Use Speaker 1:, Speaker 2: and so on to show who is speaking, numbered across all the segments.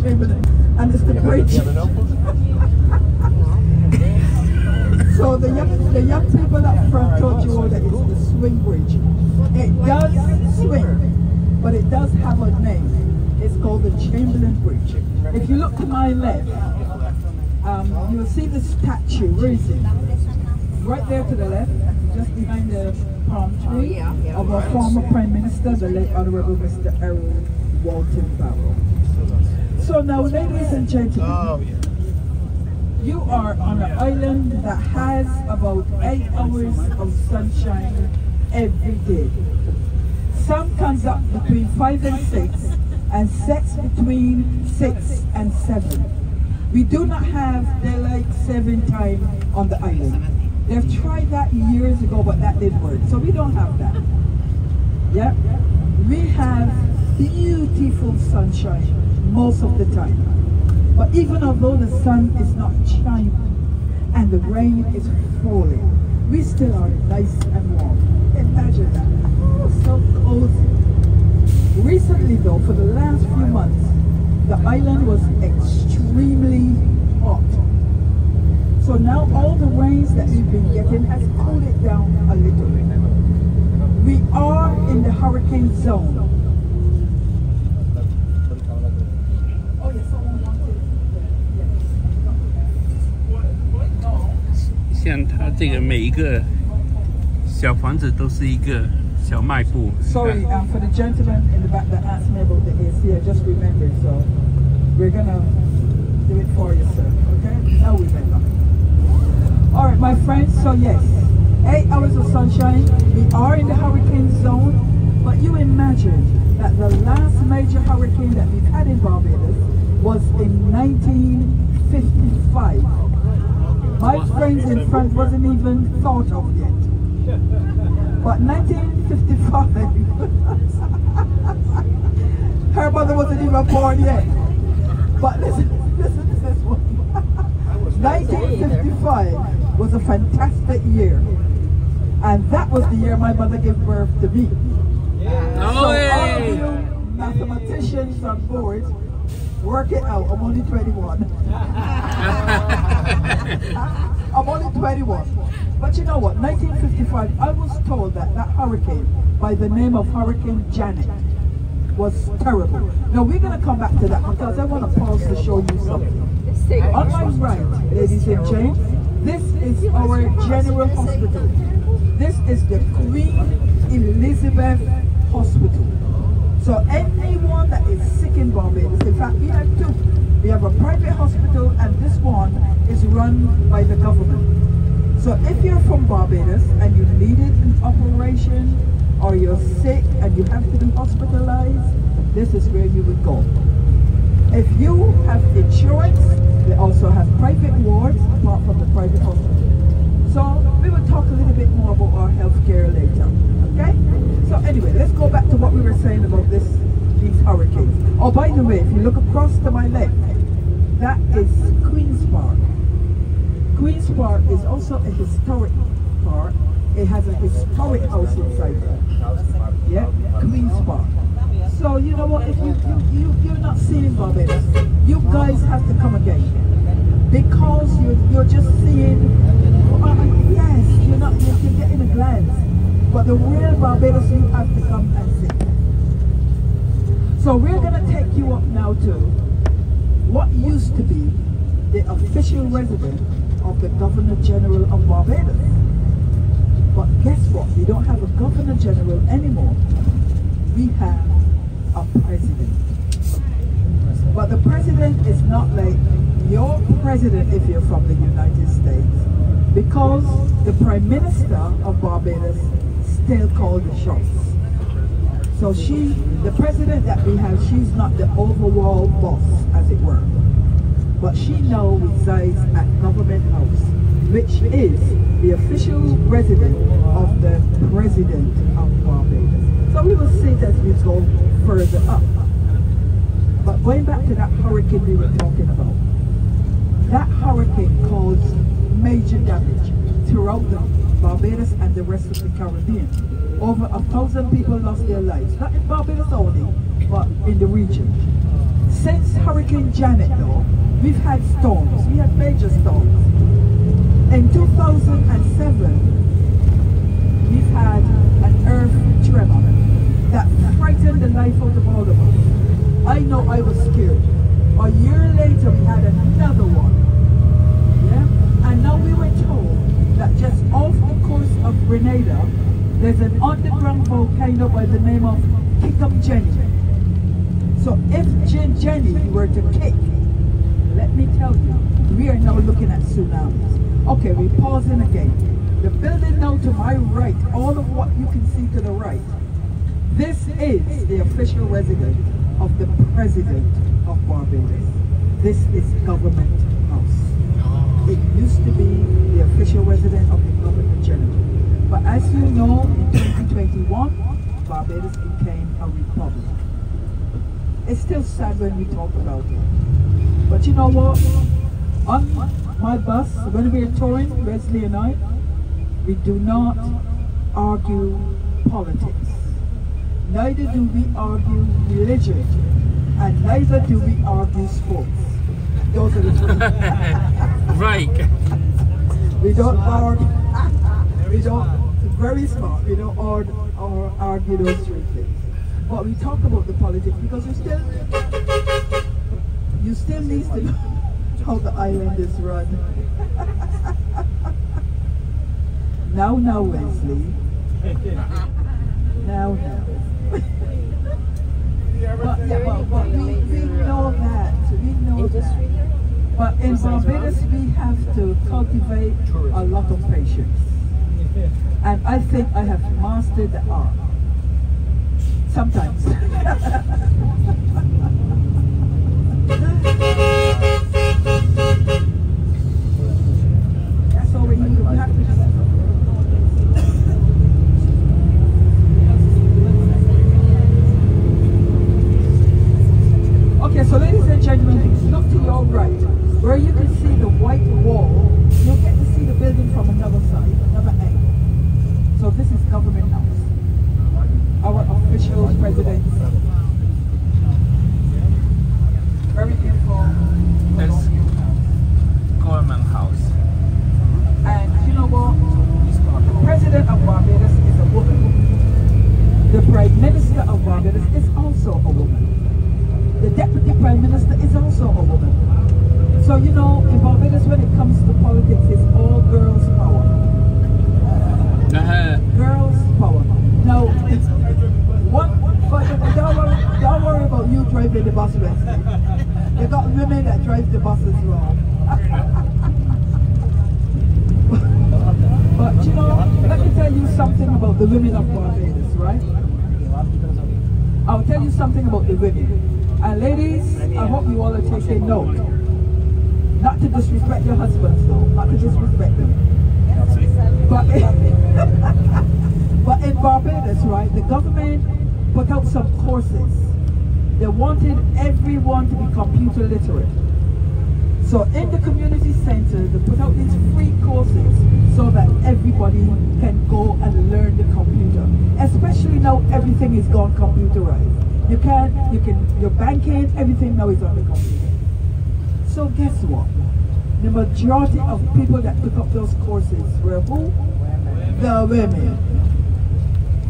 Speaker 1: Chamberlain, and it's the bridge. So the young people up front told you all that it's the swing bridge. It does swing, but it does have a name. It's called the Chamberlain Bridge. If you look to my left, you'll see the statue. Where is it? Right there to the left, just behind the palm tree of our former Prime Minister, the late Honorable Mr. Errol Walton Barrow. So now, ladies and gentlemen, you are on an island that has about 8 hours of sunshine every day. Sun comes up between 5 and 6 and sets between 6 and 7. We do not have daylight saving time on the island. They've tried that years ago, but that didn't work. So we don't have that. Yeah? We have beautiful sunshine most of the time. But even although the sun is not shining and the rain is falling, we still are nice and warm. Imagine that. Oh, so cozy. Recently though, for the last few months, the island was extremely hot. So now all the rains that we've been getting has cooled it down a little bit. We are in the hurricane zone. Oh yes, someone wanted.
Speaker 2: 像它这个每一个小房子都是一个小卖部。
Speaker 1: Sorry, for the gentleman in the back that asked me about the AC, I just remembered, so we're gonna do it for you, sir. Okay? Now we remember. All right, my friends. So yes, 8 hours of sunshine. We are in the hurricane zone, but you imagine that the last major hurricane that we've had in Barbados was in 1955. My friends in front wasn't even thought of yet. But 1955, her mother wasn't even born yet. But listen to this one. 1955 was a fantastic year. And that was the year my mother gave birth to me. So all of you mathematicians on board, work it out. I'm only 21. I'm only 21. But you know what? 1955, I was told that that hurricane by the name of Hurricane Janet was terrible. Now we're going to come back to that because I want to pause to show you something. On my right, ladies and gents, this is our General Hospital. This is the Queen Elizabeth Hospital. So anyone that is sick in Barbados, in fact we have two. We have a private hospital and this one is run by the government. So if you're from Barbados and you needed an operation or you're sick and you have to be hospitalized, this is where you would go. If you have insurance, they also have private wards apart from the private hospital. So we will talk a little bit more about our healthcare later. Okay? So anyway, let's go back to what we were saying about these hurricanes. Oh, by the way, if you look across to my left, that is Queen's Park. Queen's Park is also a historic park. It has a historic house inside there. Yeah, Queen's Park. So you know what? If you're not seeing Barbados, you guys have to come again because you're just seeing. Yes, you're getting a glance, but the real Barbados you have to come and see. So we're gonna take you up now to what used to be the official residence of the Governor General of Barbados. But guess what? We don't have a Governor General anymore. We have a president. But the president is not like your president if you're from the United States, because the Prime Minister of Barbados still calls the shots. So the president that we have, she's not the overall boss, as it were. But she now resides at Government House, which is the official residence of the President of Barbados. So we will see it as we go further up. But going back to that hurricane we were talking about, that hurricane caused major damage throughout the Barbados and the rest of the Caribbean. Over 1,000 people lost their lives, not in Barbados only, but in the region. Since Hurricane Janet, though, we've had storms. We had major storms. In 2007, we've had an earth tremor that frightened the life out of all of us. I know I was scared. A year later, we had another one. Yeah? And now we were told that just off the coast of Grenada, there's an underground volcano by the name of Jenny. So if Jenny were to kick, let me tell you, we are now looking at tsunamis. Okay, we're pausing again. The building now to my right, all of what you can see to the right, this is the official residence of the President of Barbados. This is Government House. It used to be the official residence of the Governor General. But as you know, in 2021, Barbados became a republic. It's still sad when we talk about it. But you know what? On my bus, when we are touring, Wesley and I, we do not argue politics. Neither do we argue religion, and neither do we argue sports. Those are the three.
Speaker 2: Right.
Speaker 1: We don't argue. We don't. Very smart. We don't argue those three things. But we talk about the politics because you still need to know how the island is run. Now, Wesley. Now. But we know that. We know that. But in Barbados, we have to cultivate a lot of patience. And I think I have mastered the art. Sometimes. That's all we have to do. Okay, so ladies and gentlemen, look to your right, where you can see the white wall. You'll get to see the building from another side, another angle. So this is Government House, our official residence. Very beautiful.
Speaker 2: That's Government House.
Speaker 1: And you know what? The President of Barbados is a woman. The Prime Minister of Barbados is also a woman. The Deputy Prime Minister is also a woman. So you know, in Barbados, when it comes to politics, it's all girls' power. Girls' power. Now, but don't worry about you driving the bus, Wesley. You got women that drive the bus as well. But you know, let me tell you something about the women of Barbados, right? I'll tell you something about the women. And ladies, I hope you all are taking note. Not to disrespect your husbands though, not to disrespect them. But in Barbados, right, the government put out some courses. They wanted everyone to be computer literate. So in the community center, they put out these free courses so that everybody can go and learn the computer. Especially now everything is gone computerized. Your banking, everything now is on the computer. So guess what? The majority of people that took up those courses were who? The women.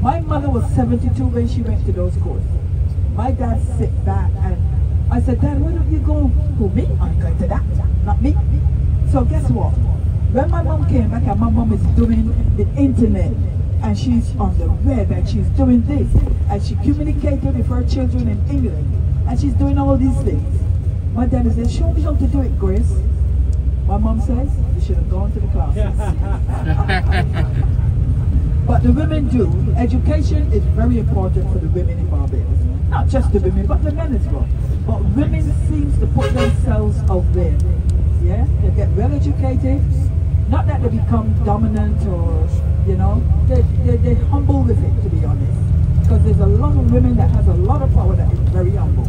Speaker 1: My mother was 72 when she went to those courses. My dad sit back and I said, Dad, why don't you go? Who, me? I'm going to that. Not me. So guess what? When my mom came back and my mom is doing the internet and she's on the web and she's doing this and she communicated with her children in England and she's doing all these things. My dad said, show me how to do it, Grace. My mom says, you should have gone to the classes. But the women do. Education is very important for the women in Barbados. Not just the women, but the men as well. But women seem to put themselves out there. Yeah? They get well educated. Not that they become dominant or, you know, they're humble with it, to be honest. Because there's a lot of women that has a lot of power that is very humble.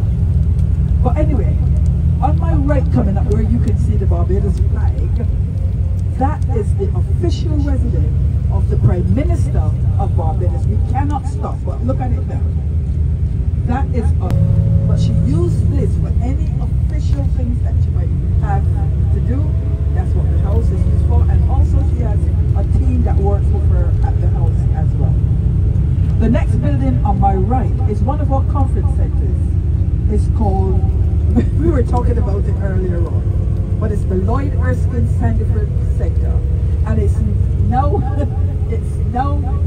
Speaker 1: But anyway, on my right coming up where you can see the Barbados flag, that is the official residence of the Prime Minister of Barbados. We cannot stop, but look at it now. That is but she used this for any on my right is one of our conference centers. It's called, we were talking about it earlier on, but it's the Lloyd Erskine Sandiford Center. And it's now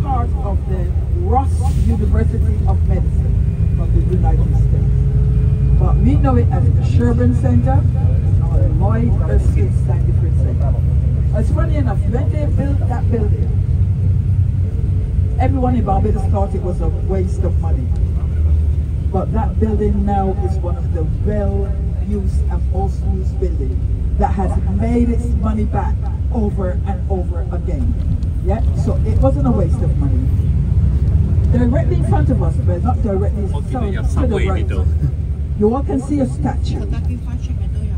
Speaker 1: part of the Ross University of Medicine of the United States. But we know it as the Sherburne Center or the Lloyd Erskine Sandiford Center. It's funny enough, when they built that building, everyone in Barbados thought it was a waste of money. But that building now is one of the well-used and most used buildings that has made its money back over and over again. Yeah, so it wasn't a waste of money. Directly in front of us, but not directly to the right. You all can see a statue.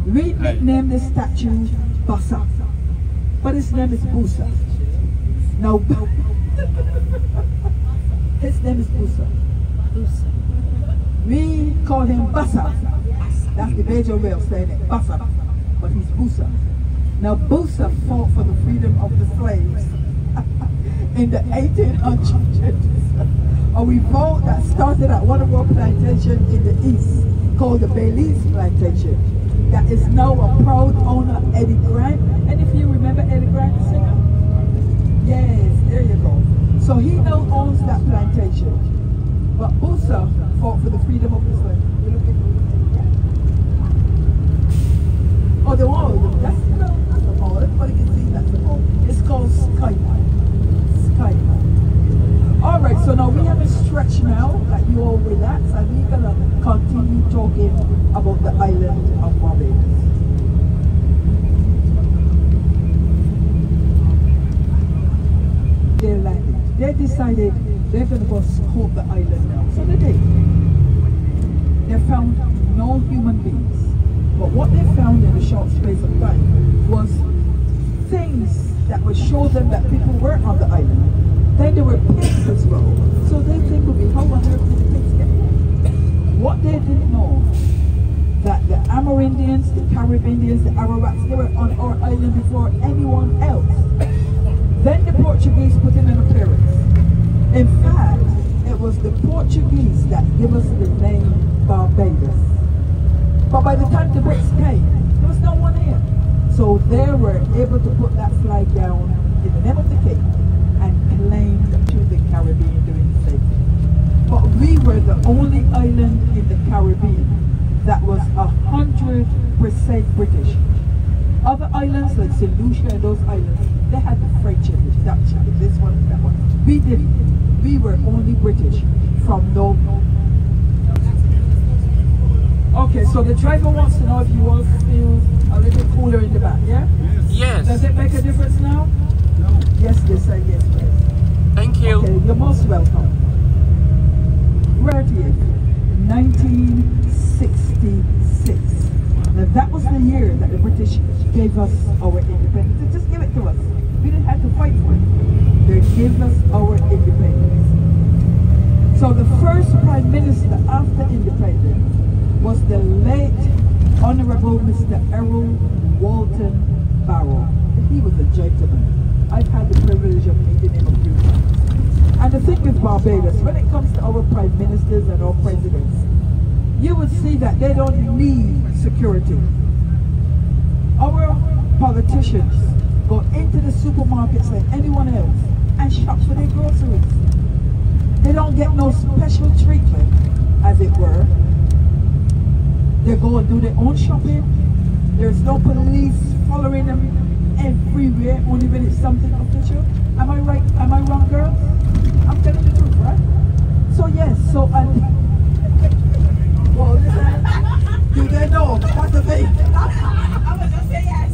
Speaker 1: We nicknamed this statue Bassa, but his name is Busa. Now, his name is Busa. We call him Bassa. That's the major way of saying it, Bassa. But he's Busa. Now, Busa fought for the freedom of the slaves in the 1800s. A revolt that started at one of our plantations in the east called the Belize Plantation. That is now a proud owner, Eddie Grant. And if you remember Eddie Grant, the singer? Yes, there you go. So he now owns that plantation. But Busa fought for the freedom of the slaves. Oh, the wall. That's the wall. Everybody can see that's the wall. It's called Skyline. Skyline. Alright, so now we have a stretch now that you all relax, and we're going to continue talking about the island of Barbados. They landed. They decided they're going to go scope the island now. So they did. They found no human beings. But what they found in a short space of time was things that would show them that people were on the island. Then there were pigs as well. So they think would be, how on earth did the pigs get here? What they didn't know, that the Amerindians, the Caribbeans, the Arawaks, they were on our island before anyone else. Then the Portuguese put in an appearance. In fact, it was the Portuguese that gave us the name Barbados. But by the time the Brits came, there was no one here. So they were able to put that flag down in the name of the king and claimed to the Caribbean during slavery. But we were the only island in the Caribbean that was 100% British. Other islands like St. Lucia and those islands, they had the French and the Dutch and this one and that one. We didn't. We were only British from no. Okay, so the driver wants to know if you all feel a little cooler in the back, yeah?
Speaker 2: Yes.
Speaker 1: Does it make a difference now? No. Yes, yes, yes, yes.
Speaker 2: Thank you.
Speaker 1: Okay, you're most welcome. Where it is, 1966. Now that was the year that the British gave us our independence. They just give it to us. We didn't have to fight for it. They gave us our independence. So the first Prime Minister after independence was the late Honorable Mr. Errol Walton Barrow. He was a gentleman. I've had the privilege of meeting him a few times. And the thing with Barbados, when it comes to our prime ministers and our presidents, you would see that they don't need security. Our politicians go into the supermarkets like anyone else and shop for their groceries. They don't get no special treatment, as it were. They go and do their own shopping. There's no police following them everywhere, only when it's something official. Am I right? Am I wrong, girls? I'm telling the truth, right? So yes, so well, listen, do they know? That's the thing. I was gonna say yes.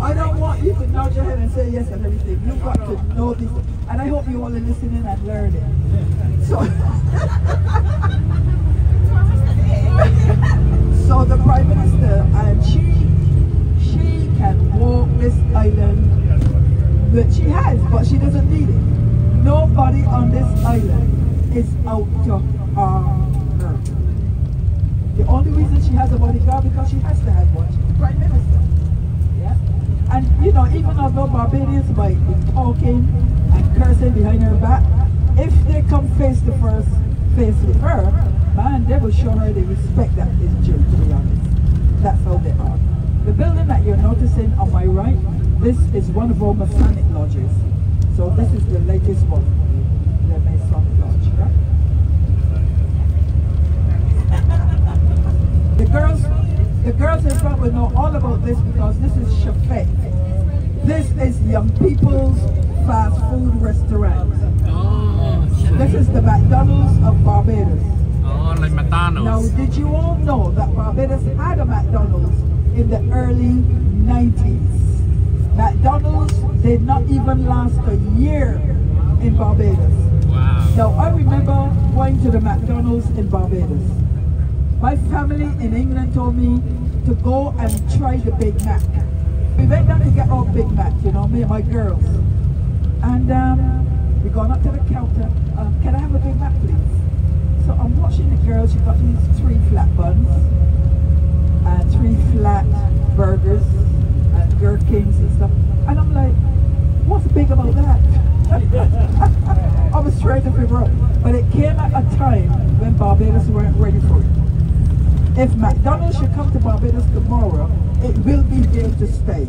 Speaker 1: I don't want you to nod your head and say yes and everything. You've got to know this, and I hope you all are listening and learning. So. So the Prime Minister, and she can walk this island, but she has, but she doesn't need it. Nobody on this island is out to harm her. The only reason she has a bodyguard because she has to have one. She's the Prime Minister. Yeah? And you know, even although Barbadians might be talking and cursing behind her back, if they come face to face with her, man, they will show her the respect that is due, to be honest. That's how they are. The building that you're noticing on my right, this is one of our Masonic lodges. So this is the latest one, the Masonic lodge. Yeah? The girls in front will know all about this because this is Chafet. This is young people's fast food restaurant.
Speaker 2: Oh,
Speaker 1: this is the McDonald's of Barbados.
Speaker 2: Oh, like McDonald's.
Speaker 1: Now, did you all know that Barbados had a McDonald's in the early 90s? McDonald's did not even last a year in Barbados.
Speaker 2: Wow.
Speaker 1: Now, I remember going to the McDonald's in Barbados. My family in England told me to go and try the Big Mac. We went down to get our Big Mac, you know, me and my girls. And we gone up to the counter. Can I have a Big Mac, please? So I'm watching the girls. She got these 3 flat buns and 3 flat burgers and gherkins and stuff. And I'm like, what's big about that? I was trying to figure out. But it came at a time when Barbados weren't ready for it. If McDonald's should come to Barbados tomorrow, it will be here to stay.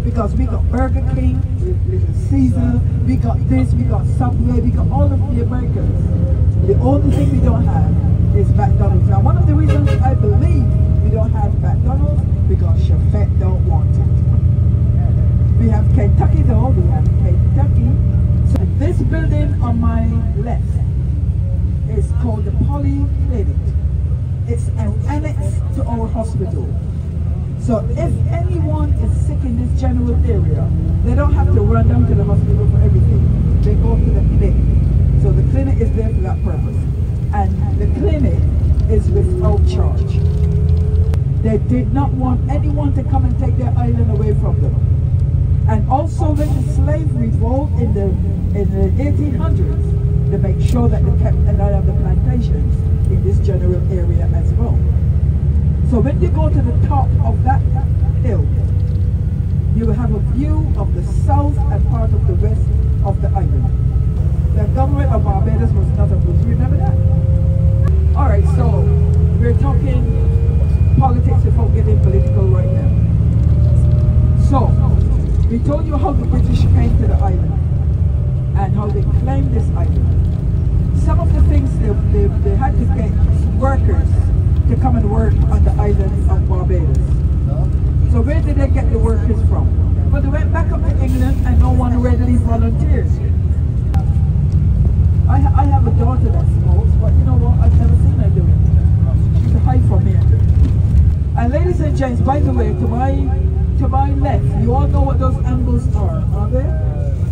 Speaker 1: Because we got Burger King, Little Caesar, we got this, we got Subway, we got all of the Americans. The only thing we don't have is McDonald's. Now, one of the reasons I believe we don't have McDonald's because Chafet don't want it. We have Kentucky though, we have Kentucky. So this building on my left is called the Polyclinic. It's an annex to our hospital. So if anyone is sick in this general area, they don't have to run down to the hospital for everything. They go to the clinic. So the clinic is there for that purpose. And the clinic is without charge. They did not want anyone to come and take their island away from them. And also when the slave revolt in the 1800s, they make sure that they kept an eye on the plantations in this general area as well. So when you go to the top of that hill, you will have a view of the south and part of the west of the island. The government of Barbados was not a good. Do you remember that? Alright, so we're talking politics before getting political right now. So, we told you how the British came to the island and how they claimed this island. Some of the things they had to get workers to come and work on the island of Barbados. So where did they get the workers from? Well, they went back up to England and no one readily volunteered. I have a daughter that smokes, but you know what? I've never seen her do it. She's a hide from me. And ladies and gents, by the way, to my left, you all know what those animals are they?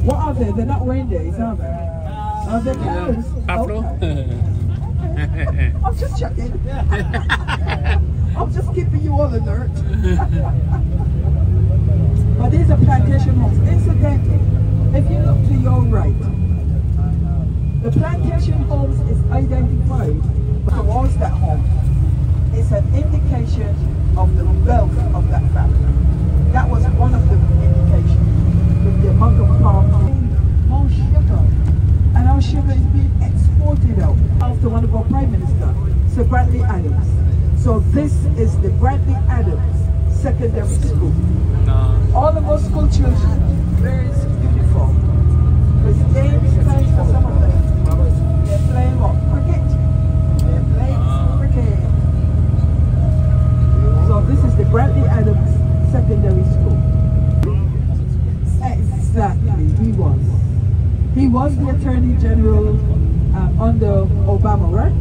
Speaker 1: What are they? They're not reindeers, are they? Are they cows?
Speaker 2: Buffalo?
Speaker 1: Okay. I'm just checking. I'm just keeping you all alert. But these are plantation homes. Incidentally, if you look to your right, the plantation homes is identified towards that home. It's an indication of the wealth of that family. That was one of the indications with the amount of palm trees, more sugar. And our sugar is being exported out after one of our prime ministers, Sir Bradley Adams. So this is the Bradley Adams Secondary School. All of our school children wear his uniform. His games playing for some of them. They're playing what? Cricket. They're playing cricket. So this is the Bradley Adams Secondary School. Exactly, he was the Attorney General under Obama, right?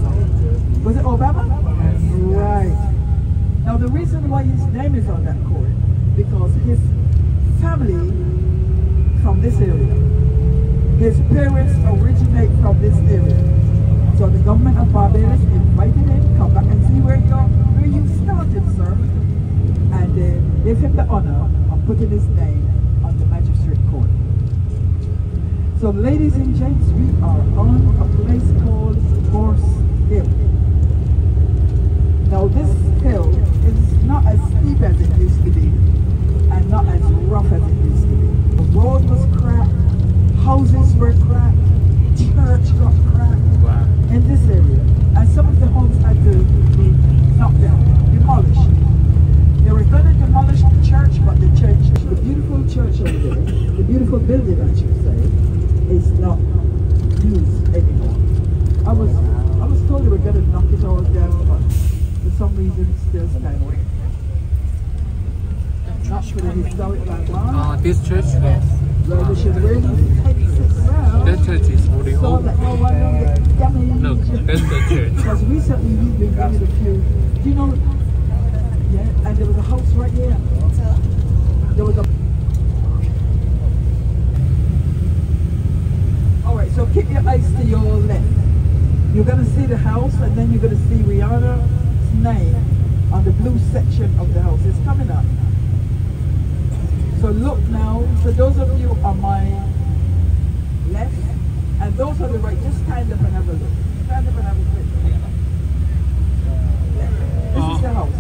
Speaker 1: Was it Obama? Right. Now the reason why his name is on that court, because his family from this area. His parents originate from this area. So the government of Barbados invited him, come back and see where you started, sir. And gave him the honor of putting his name on the magistrate court. So ladies and gents, we are on a place called Horse Hill. Now this hill is not as steep as it used to be and not as rough as it used to be. The road was cracked, houses were cracked, church demolished the church, but the church, the beautiful church over there, the beautiful building I should say, is not used anymore. I was told they were going to knock it all down, but for some reason it's still standing. Not for the historic landmark.
Speaker 2: This church, yes.
Speaker 1: Well, we should really take it around.
Speaker 2: That church is really
Speaker 1: so
Speaker 2: old.
Speaker 1: that no one will get damaged.
Speaker 2: Look, that's the church.
Speaker 1: Because recently we've been bringing a few. Do you know? Yeah, and there was a house right here. There was a. Alright, so keep your eyes to your left. You're going to see the house, and then you're going to see Rihanna's name on the blue section of the house. It's coming up. So look now, so those of you on my left, and those on the right, just stand up and have a look. Stand up and have a look. This is the house.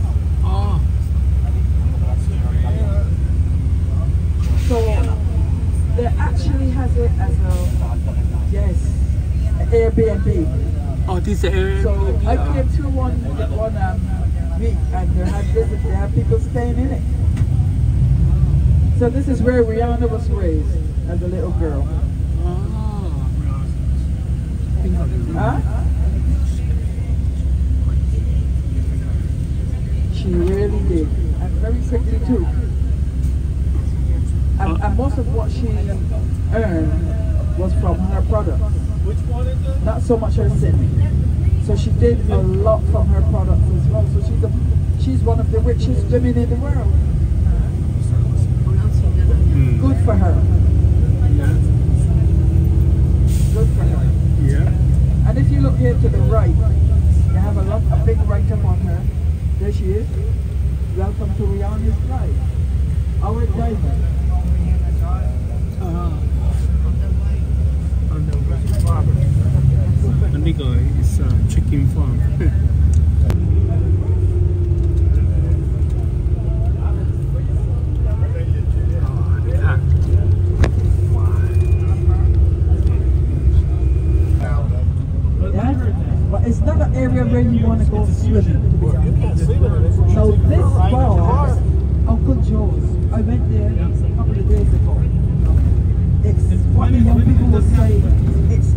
Speaker 2: Oh.
Speaker 1: So they actually has it as a, yes, an Airbnb.
Speaker 2: Oh, this is Airbnb.
Speaker 1: So I came to one week, and they had people staying in it. So this is where Rihanna was raised as a little girl. Huh? She really did, and very quickly too. And most of what she earned was from her products.
Speaker 3: Which one is it?
Speaker 1: Not so much her singing. So she did a lot from her products as well. So she's one of the richest women in the world. Good for her.
Speaker 2: Yeah.
Speaker 1: Good for her.
Speaker 2: Yeah.
Speaker 1: And if you look here to the right, you have a big write-up on her. There she is. Welcome to Rihanna's life. Our diamond.
Speaker 2: On the Barbados. And this guy is a chicken farm.
Speaker 1: It's not an area where you want to go swimming. So this bar, Uncle Joe's, I went there a couple of days ago. It's what the young people will say, it's